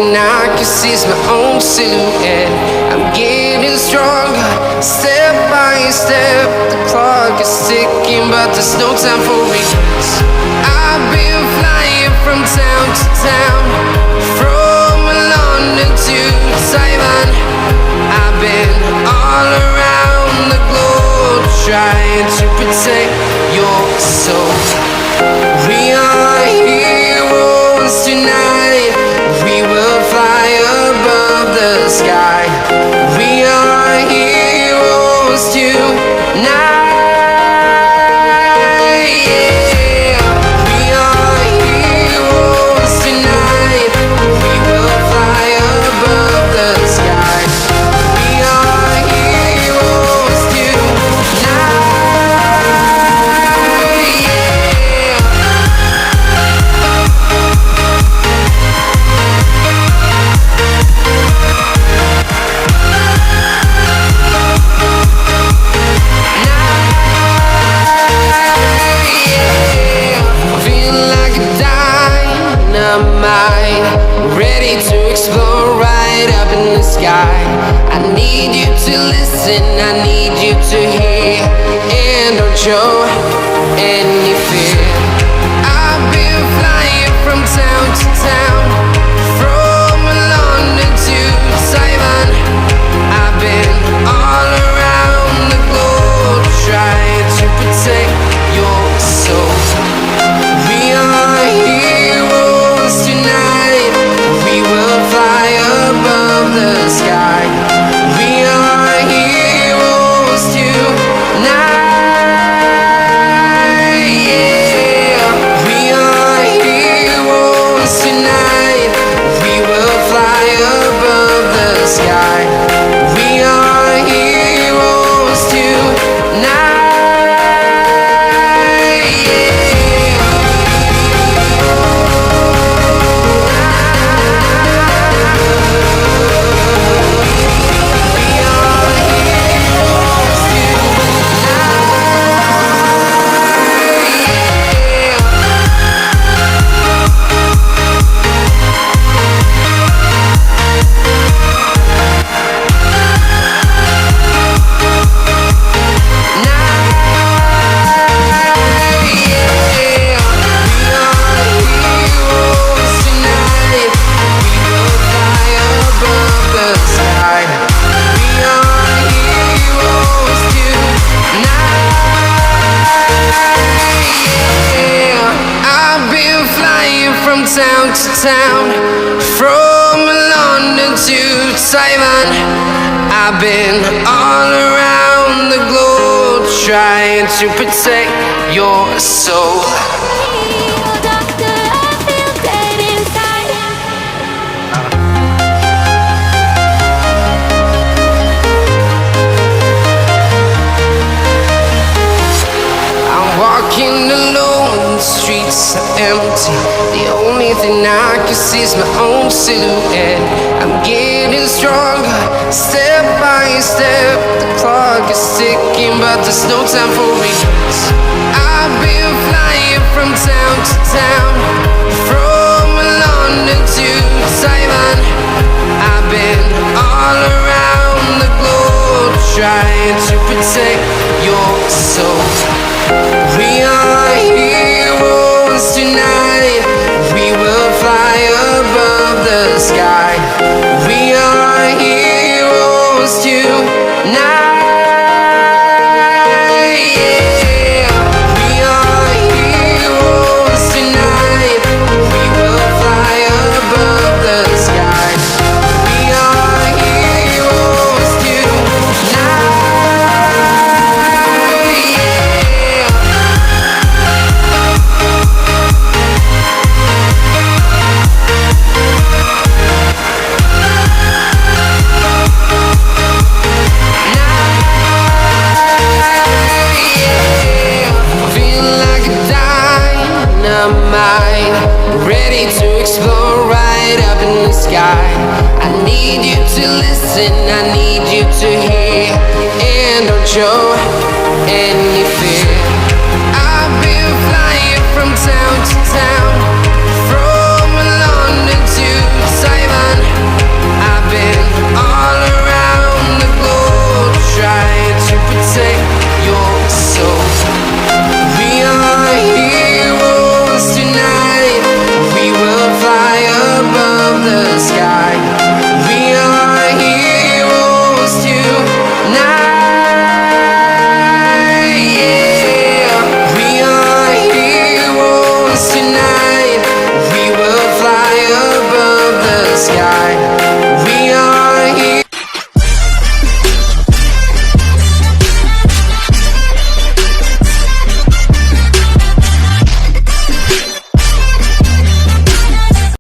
thing I can see is my own silhouette. I'm getting stronger, step by step. The clock is ticking, but there's no time for regrets. I've been flying from town to town, from London to Taiwan. I've been all around the globe, trying to protect your soul. We are heroes tonight. We will fly above the sky. We are heroes tonight. Yeah. We are heroes tonight. We will fly above the sky. We are heroes tonight. Ready to explore right up in the sky. I need you to listen, I need you to hear, and don't show any fear. I've been flying from town to town, from London to Taiwan. I've been all around the globe, trying to protect your soul. We are heroes tonight. We will fly above the sky. We are heroes tonight. Yeah. We are heroes tonight. We will fly above the sky. We are heroes tonight. Town to town, from London to Taiwan. I've been all around the globe, trying to protect your soul. I'm walking alone, the streets are empty. The only thing I can see is my own silhouette. I'm getting stronger, step by step. The clock is ticking, but there's no time for regrets. I've been flying from town to town, from London to Taiwan. I've been all around the globe, trying to protect your soul. We are heroes tonight. We will fly above the sky. We are heroes tonight. Yeah. We are heroes tonight. We will fly above the sky. We are heroes tonight. Ready to explore right up in the sky. I need you to listen, I need you to hear, and don't show any fear. I've been flying from town to town.